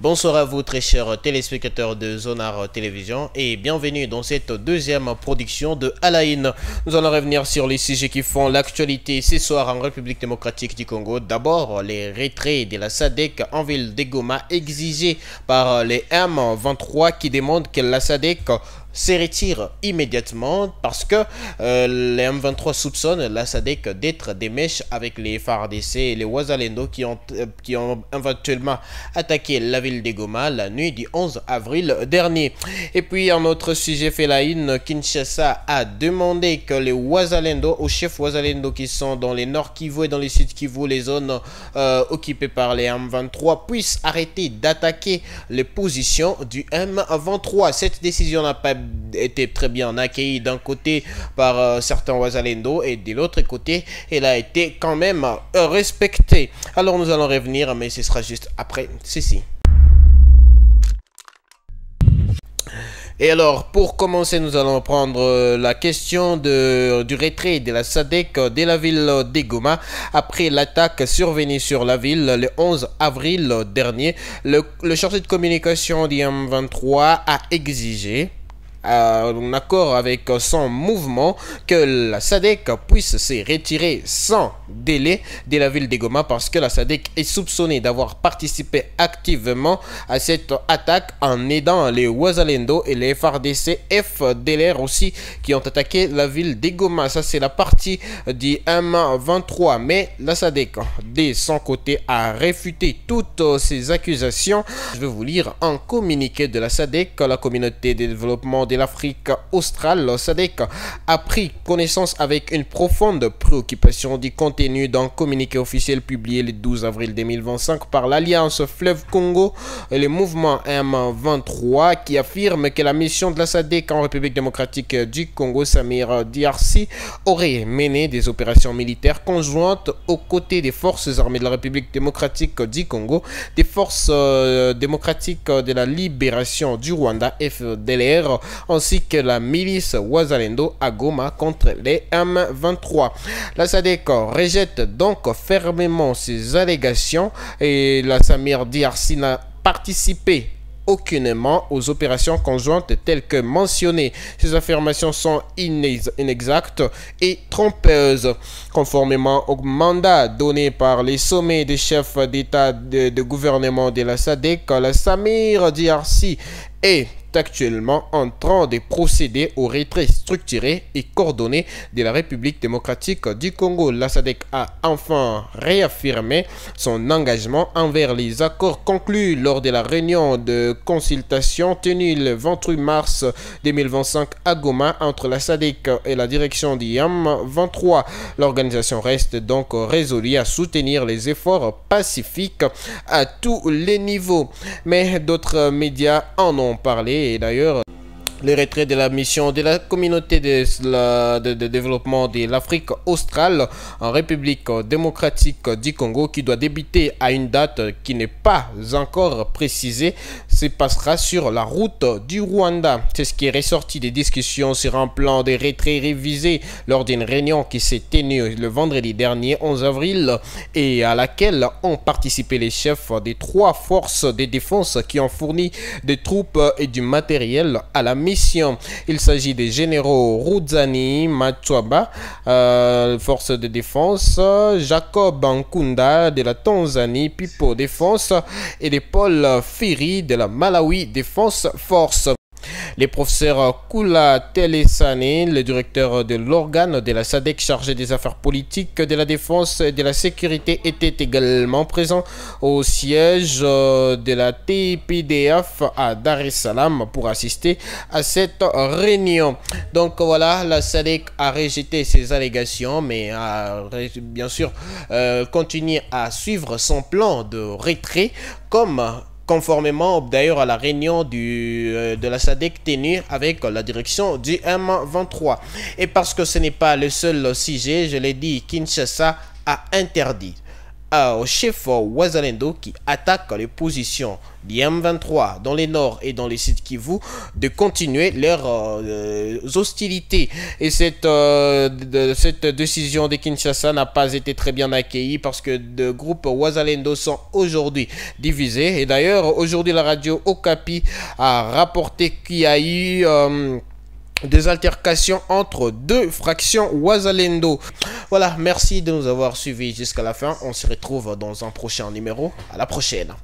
Bonsoir à vous très chers téléspectateurs de Zonar Télévision et bienvenue dans cette deuxième production de Alain. Nous allons revenir sur les sujets qui font l'actualité ce soir en République démocratique du Congo. D'abord, les retraits de la SADC en ville de Goma exigés par les M23 qui demandent que la SADC se retire immédiatement parce que les M23 soupçonnent la SADC d'être des mèches avec les FARDC et les Wazalendo qui ont éventuellement attaqué la ville de Goma la nuit du 11 avril dernier. Et puis un autre sujet fait la une, Kinshasa a demandé que les Wazalendo, aux chefs Wazalendo qui sont dans les nord Kivu et dans les sud Kivu, les zones occupées par les M23, puissent arrêter d'attaquer les positions du M23. Cette décision n'a pas été très bien accueillie d'un côté par certains Wazalendo et de l'autre côté elle a été quand même respectée. Alors nous allons revenir, mais ce sera juste après ceci. Et alors, pour commencer, nous allons prendre la question du retrait de la SADC de la ville de Goma après l'attaque survenue sur la ville le 11 avril dernier. Le chargé de communication du M23 a exigé, en accord avec son mouvement, que la SADC puisse se retirer sans délai de la ville de Goma parce que la SADC est soupçonnée d'avoir participé activement à cette attaque en aidant les Wazalendo et les FARDC FDLR aussi qui ont attaqué la ville de Goma. Ça c'est la partie du M23, mais la SADC de son côté a réfuté toutes ces accusations. Je vais vous lire un communiqué de la SADC, la communauté de développement de l'Afrique australe. La SADC a pris connaissance avec une profonde préoccupation du contenu d'un communiqué officiel publié le 12 avril 2025 par l'Alliance Fleuve Congo et le mouvement M23 qui affirme que la mission de la SADC en République démocratique du Congo, Samir DRC, aurait mené des opérations militaires conjointes aux côtés des forces armées de la République démocratique du Congo, des forces démocratiques de la libération du Rwanda FDLR, ainsi que la milice Wazalendo à Goma contre les M23. La SADC rejette donc fermement ces allégations et la Samir DRC n'a participé aucunement aux opérations conjointes telles que mentionnées. Ces affirmations sont inexactes et trompeuses. Conformément au mandat donné par les sommets des chefs d'État de gouvernement de la SADC, la Samir DRC est actuellement en train de procéder au retrait structuré et coordonné de la République démocratique du Congo. La SADC a enfin réaffirmé son engagement envers les accords conclus lors de la réunion de consultation tenue le 28 mars 2025 à Goma entre la SADC et la direction du M23. L'organisation reste donc résolue à soutenir les efforts pacifiques à tous les niveaux. Mais d'autres médias en ont parlé. Et d'ailleurs, le retrait de la mission de la communauté de développement de l'Afrique australe en République démocratique du Congo, qui doit débuter à une date qui n'est pas encore précisée, se passera sur la route du Rwanda. C'est ce qui est ressorti des discussions sur un plan de retrait révisé lors d'une réunion qui s'est tenue le vendredi dernier 11 avril et à laquelle ont participé les chefs des trois forces de défense qui ont fourni des troupes et du matériel à la mission. Il s'agit des généraux Ruzani Machwaba, force de défense, Jacob Nkunda de la Tanzanie, Pipo Défense et de Paul Firi de la Malawi Défense Force. Les professeurs Kula Telesane, le directeur de l'organe de la SADC chargé des affaires politiques, de la défense et de la sécurité, étaient également présents au siège de la TPDF à Dar es Salaam pour assister à cette réunion. Donc voilà, la SADC a rejeté ces allégations, mais a bien sûr continué à suivre son plan de retrait conformément d'ailleurs à la réunion de la SADC tenue avec la direction du M23. Et parce que ce n'est pas le seul sujet, je l'ai dit, Kinshasa a interdit au chef Wazalendo qui attaque les positions du M23 dans les nord et dans les sites Kivu de continuer leurs hostilités. Et cette décision de Kinshasa n'a pas été très bien accueillie parce que de groupes Wazalendo sont aujourd'hui divisés. Et d'ailleurs, aujourd'hui, la radio Okapi a rapporté qu'il y a eu des altercations entre deux fractions Wazalendo. Voilà, merci de nous avoir suivis jusqu'à la fin. On se retrouve dans un prochain numéro. À la prochaine.